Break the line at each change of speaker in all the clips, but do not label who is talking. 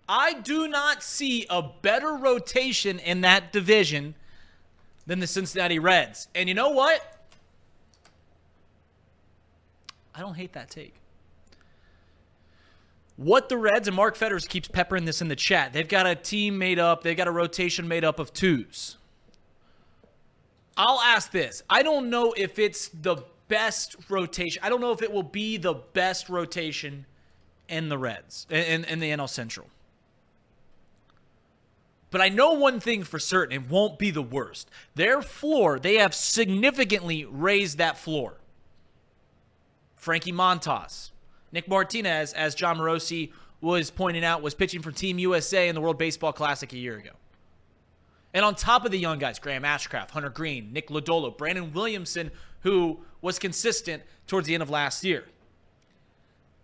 I do not see a better rotation in that division than the Cincinnati Reds. And you know what? I don't hate that take. What the Reds, and Mark Fetters keeps peppering this in the chat, they've got a rotation made up of twos. I'll ask this. I don't know if it's the best rotation. I don't know if it will be the best rotation in the Reds, in the NL Central. But I know one thing for certain, it won't be the worst. Their floor, they have significantly raised that floor. Frankie Montas, Nick Martinez, as John Morosi was pointing out, was pitching for Team USA in the World Baseball Classic a year ago. And on top of the young guys, Graham Ashcraft, Hunter Green, Nick Lodolo, Brandon Williamson, who was consistent towards the end of last year.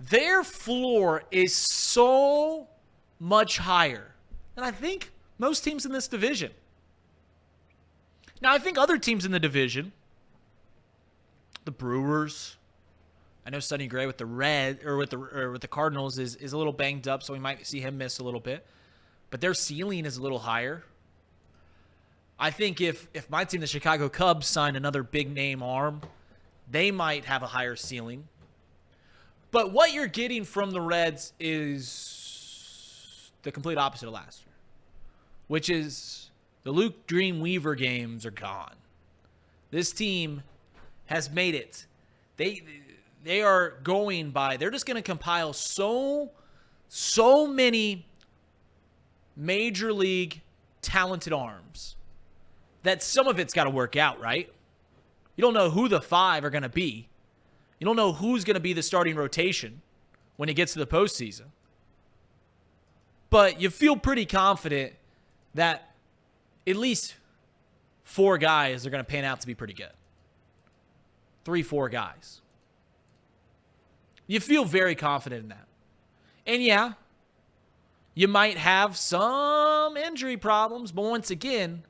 Their floor is so much higher than I think most teams in this division. Now, I think other teams in the division, the Brewers, I know Sonny Gray with the with the Cardinals is a little banged up, so we might see him miss a little bit. But their ceiling is a little higher. I think if my team, the Chicago Cubs, signed another big-name arm, they might have a higher ceiling. But what you're getting from the Reds is the complete opposite of last year, which is the Luke Dreamweaver games are gone. This team has made it. They are going by. They're just going to compile so many major league talented arms that some of it's got to work out, right? You don't know who the five are going to be. You don't know who's going to be the starting rotation when it gets to the postseason. But you feel pretty confident that at least 4 guys are going to pan out to be pretty good. 3-4 guys. You feel very confident in that. And yeah, you might have some injury problems, but once again,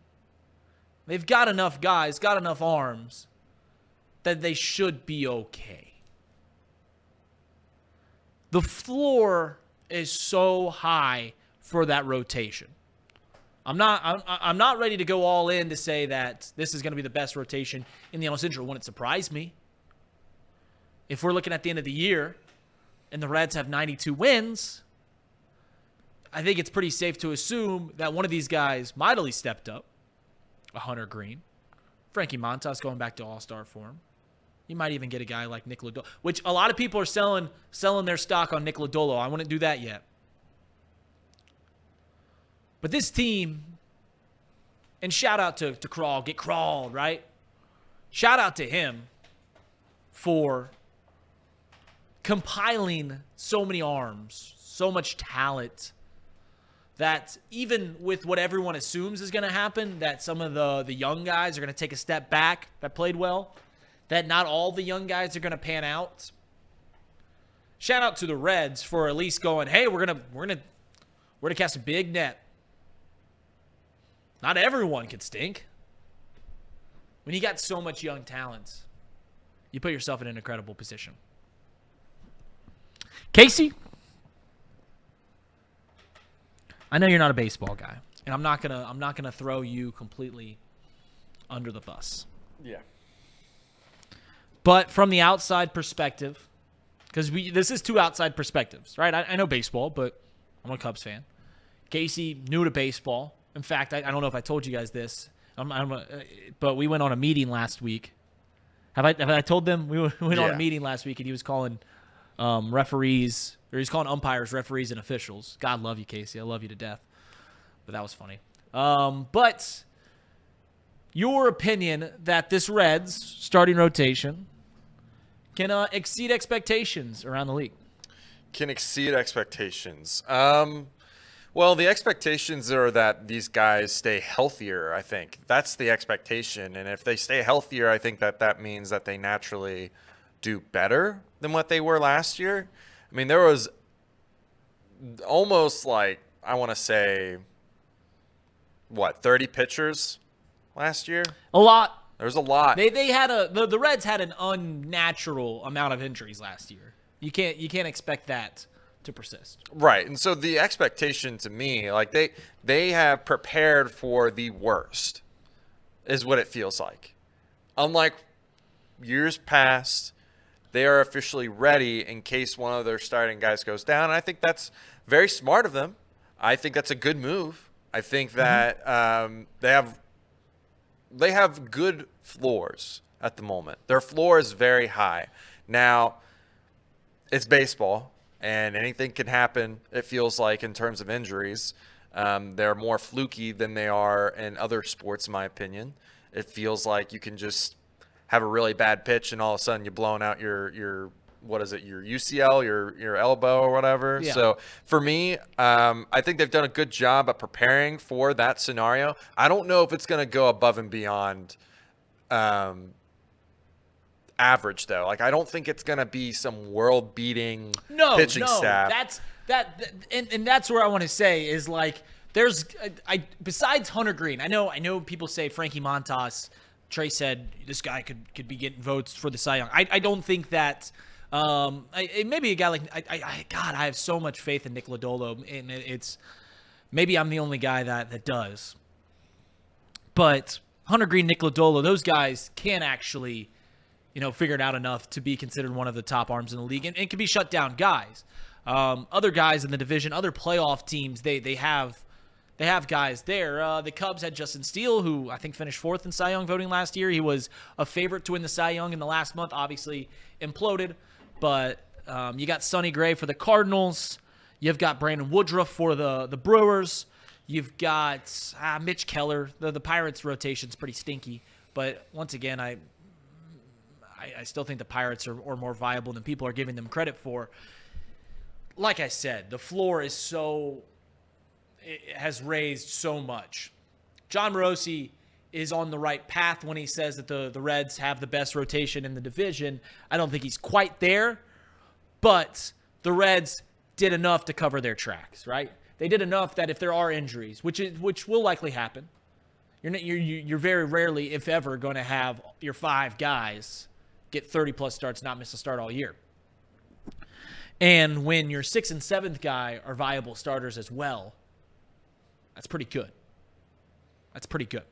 they've got enough guys, got enough arms, that they should be okay. The floor is so high for that rotation. I'm not ready to go all in to say that this is going to be the best rotation in the NL Central. Wouldn't surprise me. If we're looking at the end of the year and the Reds have 92 wins, I think it's pretty safe to assume that one of these guys mightily stepped up. A Hunter Green. Frankie Montas going back to all-star form. You might even get a guy like Nick Lodolo, which a lot of people are selling their stock on Nick Lodolo. I wouldn't do that yet. But this team, and shout out to Crawl, get crawled, right? Shout out to him for compiling so many arms, so much talent, that even with what everyone assumes is going to happen, that some of the young guys are going to take a step back that played well, that not all the young guys are going to pan out. Shout out to the Reds for at least going, hey, we're gonna cast a big net. Not everyone can stink. When you got so much young talent, you put yourself in an incredible position. Casey, I know you're not a baseball guy, and I'm not gonna throw you completely under the bus.
Yeah.
But from the outside perspective, because this is 2 outside perspectives, right? I know baseball, but I'm a Cubs fan. Casey, new to baseball. In fact, I don't know if I told you guys this, but we went on a meeting last week. Have I told them we went on a meeting last week, and he was calling referees, or he's calling umpires referees and officials. God love you, Casey. I love you to death. But that was funny. But your opinion that this Reds starting rotation can exceed expectations around the league?
Can exceed expectations. Well, the expectations are that these guys stay healthier, I think. That's the expectation. And if they stay healthier, I think that means that they naturally do better than what they were last year. I mean, there was almost like, I want to say, 30 pitchers last year?
A lot.
There's a lot.
They had the Reds had an unnatural amount of injuries last year. You can't expect that to persist.
Right. And so the expectation to me, like they have prepared for the worst is what it feels like. Unlike years past, they are officially ready in case one of their starting guys goes down. And I think that's very smart of them. I think that's a good move. I think that they have good floors at the moment. Their floor is very high. Now, it's baseball, and anything can happen, it feels like, in terms of injuries. They're more fluky than they are in other sports, in my opinion. It feels like you can just have a really bad pitch, and all of a sudden you're blowing out your what is it, your UCL, your elbow or whatever.
Yeah.
So for me, I think they've done a good job at preparing for that scenario. I don't know if it's going to go above and beyond average, though. Like, I don't think it's going to be some world-beating pitching staff.
And that's where I want to say is, like, there's besides Hunter Green, I know people say Frankie Montas. Trey said this guy could be getting votes for the Cy Young. I don't think that. Maybe a guy like God, I have so much faith in Nick Lodolo, and it's maybe I'm the only guy that does. But Hunter Green, Nick Lodolo, those guys can actually, figure it out enough to be considered one of the top arms in the league, and can be shut down guys. Other guys in the division, other playoff teams, they have guys there. The Cubs had Justin Steele, who I think finished 4th in Cy Young voting last year. He was a favorite to win the Cy Young in the last month, obviously imploded. But you got Sonny Gray for the Cardinals. You've got Brandon Woodruff for the Brewers. You've got Mitch Keller. The Pirates' rotation's pretty stinky. But once again, I still think the Pirates are more viable than people are giving them credit for. Like I said, the floor is it has raised so much. John Morosi is on the right path when he says that the Reds have the best rotation in the division. I don't think he's quite there, but the Reds did enough to cover their tracks, right? They did enough that if there are injuries, which will likely happen, you're very rarely, if ever, going to have your 5 guys get 30-plus starts, not miss a start all year. And when your 6th and 7th guy are viable starters as well, that's pretty good. That's pretty good.